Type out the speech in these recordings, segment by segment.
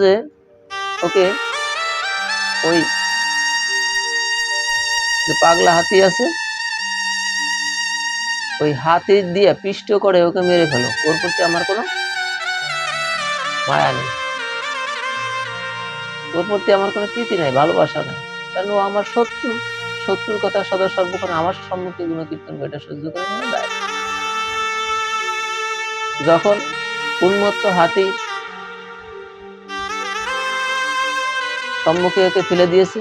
যে ওকে ওই যে পাগলা হাতি আছে ওই হাতি দিয়ে পিষ্ট করে ওকে মেরে ফেলো, ওর প্রতি আমার কোনো মায়া নেই, ওর প্রতি আমার কোনো প্রীতি নাই, ভালোবাসা নাই, কারণ ও আমার শত্রু। শত্রুর কথা সদা সর্বক্ষণ আমার সম্মুখে গুণকীর্তন করে এটা সহ্য করে নেওয়া দায়। যখন উন্মত্ত হাতি সম্মুখে ওকে ফেলে দিয়েছে,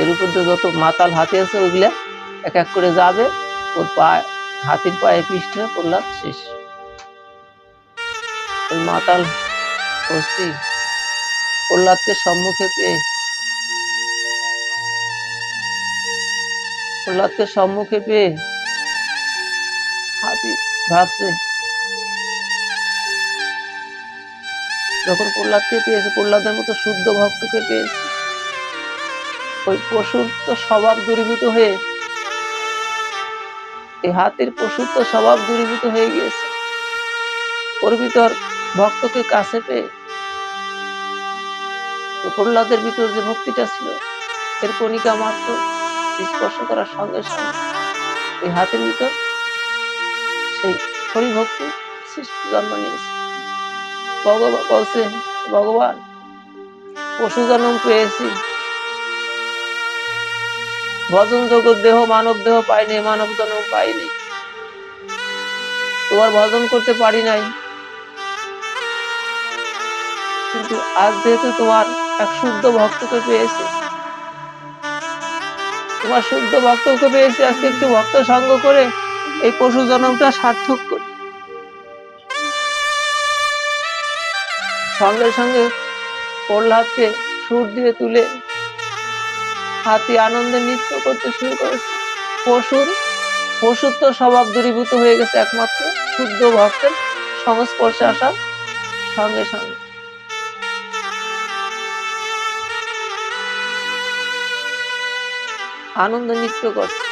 এর উপর দিয়ে যত মাতাল হাতি আছে ওইগুলা এক এক করে যাবে, ওর পায়ে হাতির পায়ে পিষ্টে প্রহ্লাদ শেষ। ওই মাতাল হস্তি প্রহ্লাদকে সম্মুখে পেয়ে হাতি ভাবছে, যখন প্রহ্লাদকে পেয়েছে, প্রহ্লাদের মতো শুদ্ধ ভক্তকে পেয়েছে, ওই পশুর তো স্বভাব দূরীভূত হয়ে এই হাতির পশুর তো স্বভাব দূরীভূত হয়ে গিয়েছে, ওর ভিতর ভক্তকে কাছে পেয়ে প্রহ্লাদের ভিতর যে ভক্তিটা ছিল এর কণিকা মাত্র স্পর্শ করার সঙ্গে সঙ্গে ওই হাতের ভিতর সেই হরি ভক্তি জন্ম নিয়েছে। ভগবান বলছে, ভগবান পশু জন্ম পেয়েছি, ভজন জগৎ দেহ মানব দেহ পাইনি, মানব জন্ম পাইনি, তোমার ভজন করতে পারি নাই, কিন্তু আজ যেহেতু তোমার এক শুদ্ধ ভক্তকে পেয়েছে, তোমার শুদ্ধ ভক্তকে পেয়েছে, আজকে একটু ভক্ত সঙ্গ করে এই পশু জন্মটা সার্থক করি। সঙ্গে সঙ্গে প্রহ্লাদকে সুর দিয়ে তুলে হাতি আনন্দে নৃত্য করতে শুরু করেছে। পশুত্ব স্বভাব দূরীভূত হয়ে গেছে একমাত্র শুদ্ধ ভক্তের সংস্পর্শে আসার সঙ্গে সঙ্গে। আনন্দ নৃত্য করছে,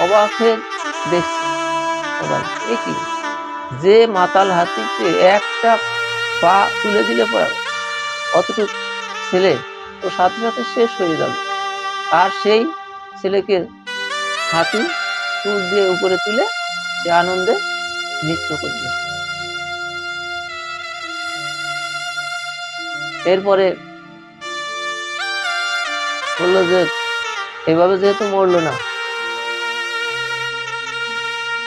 অবাক হয়ে দেখছে সবাই, এ কি, যে মাতাল হাতিতে একটা পা তুলে দিলে পরে অতটুকু ছেলে ও সাথে সাথে শেষ হয়ে যাবে, আর সেই ছেলেকে হাতি সুর দিয়ে উপরে তুলে সে আনন্দে নৃত্য করতেছে। এরপরে বললো যে এভাবে যেহেতু মরলো না,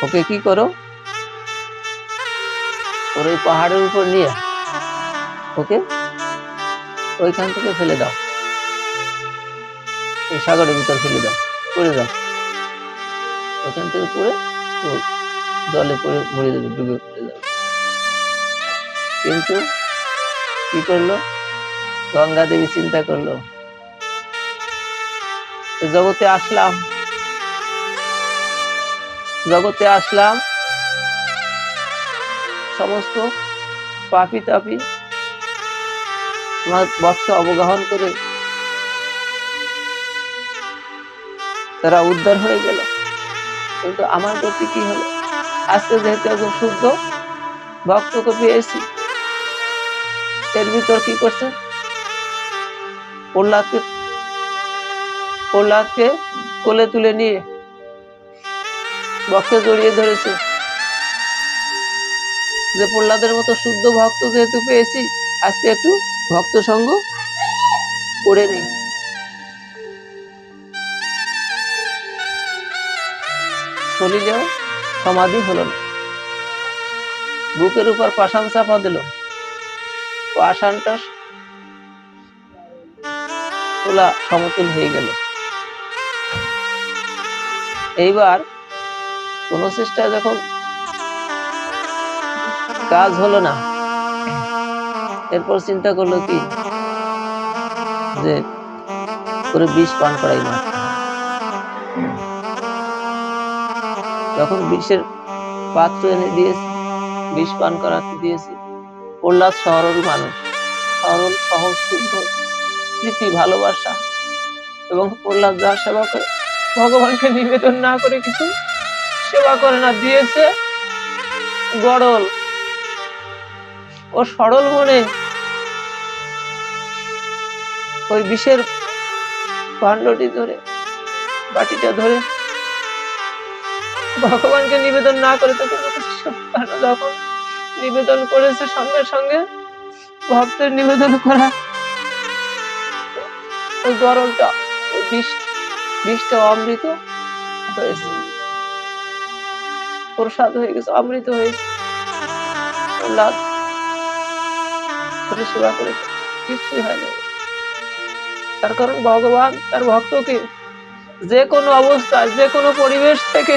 ওকে কি করো, ওর ওই পাহাড়ের উপর নিয়ে ওকে ওইখান থেকে ফেলে দাও, ওই সাগরের ভিতর ফেলে দাও, পড়ে যাও, ওখান থেকে পড়ে জলে পড়ে মরে যাবে, ডুবে পড়ে যাবে। কিন্তু কি করলো, গঙ্গা দেবী চিন্তা করলো, জগতে আসলাম সমস্ত পাপি তাপি তোমার বৎস অবগাহন করে তারা উদ্ধার হয়ে গেল, কিন্তু আমার গতি কি হলো, আজকে যেহেতু একজন শুদ্ধ ভক্তকে পেয়েছি, এর ভিতর কি করছে, প্রহ্লাদকে কোলে তুলে নিয়ে বক্ষে জড়িয়ে ধরেছে, যে প্রহ্লাদের মতো শুদ্ধ ভক্ত যেহেতু পেয়েছি, আজকে একটু ভক্ত সঙ্গ করে নেই। শরীরেও সমাধি হলো না, বুকের উপর পাষাণ চাপা দিল, পাষাণটা তোলা সমতুল হয়ে গেল। এইবার কোন চেষ্টা যখন কাজ হলো না, এরপর চিন্তা করলো কি, যে করে বিষ পান করাই মারতে, তখন বিষের পাত্র এনে দিয়েছি, বিষ পান করাতে দিয়েছি। প্রহ্লাদ সরল মানুষ, সরল সহজ শুদ্ধ প্রীতি ভালোবাসা, এবং প্রহ্লাদ যার সেবা করে ভগবানকে নিবেদন না করে কিছু সেবা করে না, দিয়েছে গড়ল, ও সরল মনে ওই বিষের ভাণ্ডটি ধরে, বাটিটা ধরে ভগবানকে নিবেদন না করে তো কোনো কিছু, যখন নিবেদন করেছে সঙ্গে সঙ্গে ভক্তের নিবেদন করা ওই গরলটা, ওই বিষটা অমৃত হয়েছে, প্রসাদ হয়ে গেছে, অমৃত হয়েছে। প্রহ্লাদ সেবা করে কিছুই হয় না। তার কারণ ভগবান তার ভক্তকে যে কোনো অবস্থায়, যে কোনো পরিবেশ থেকে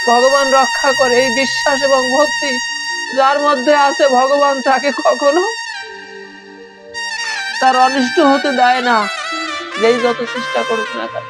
ভগবান রক্ষা করে। এই বিশ্বাস এবং ভক্তি যার মধ্যে আছে, ভগবান তাকে কখনো তার অনিষ্ট হতে দেয় না, যেই যত চেষ্টা করুক না কেন।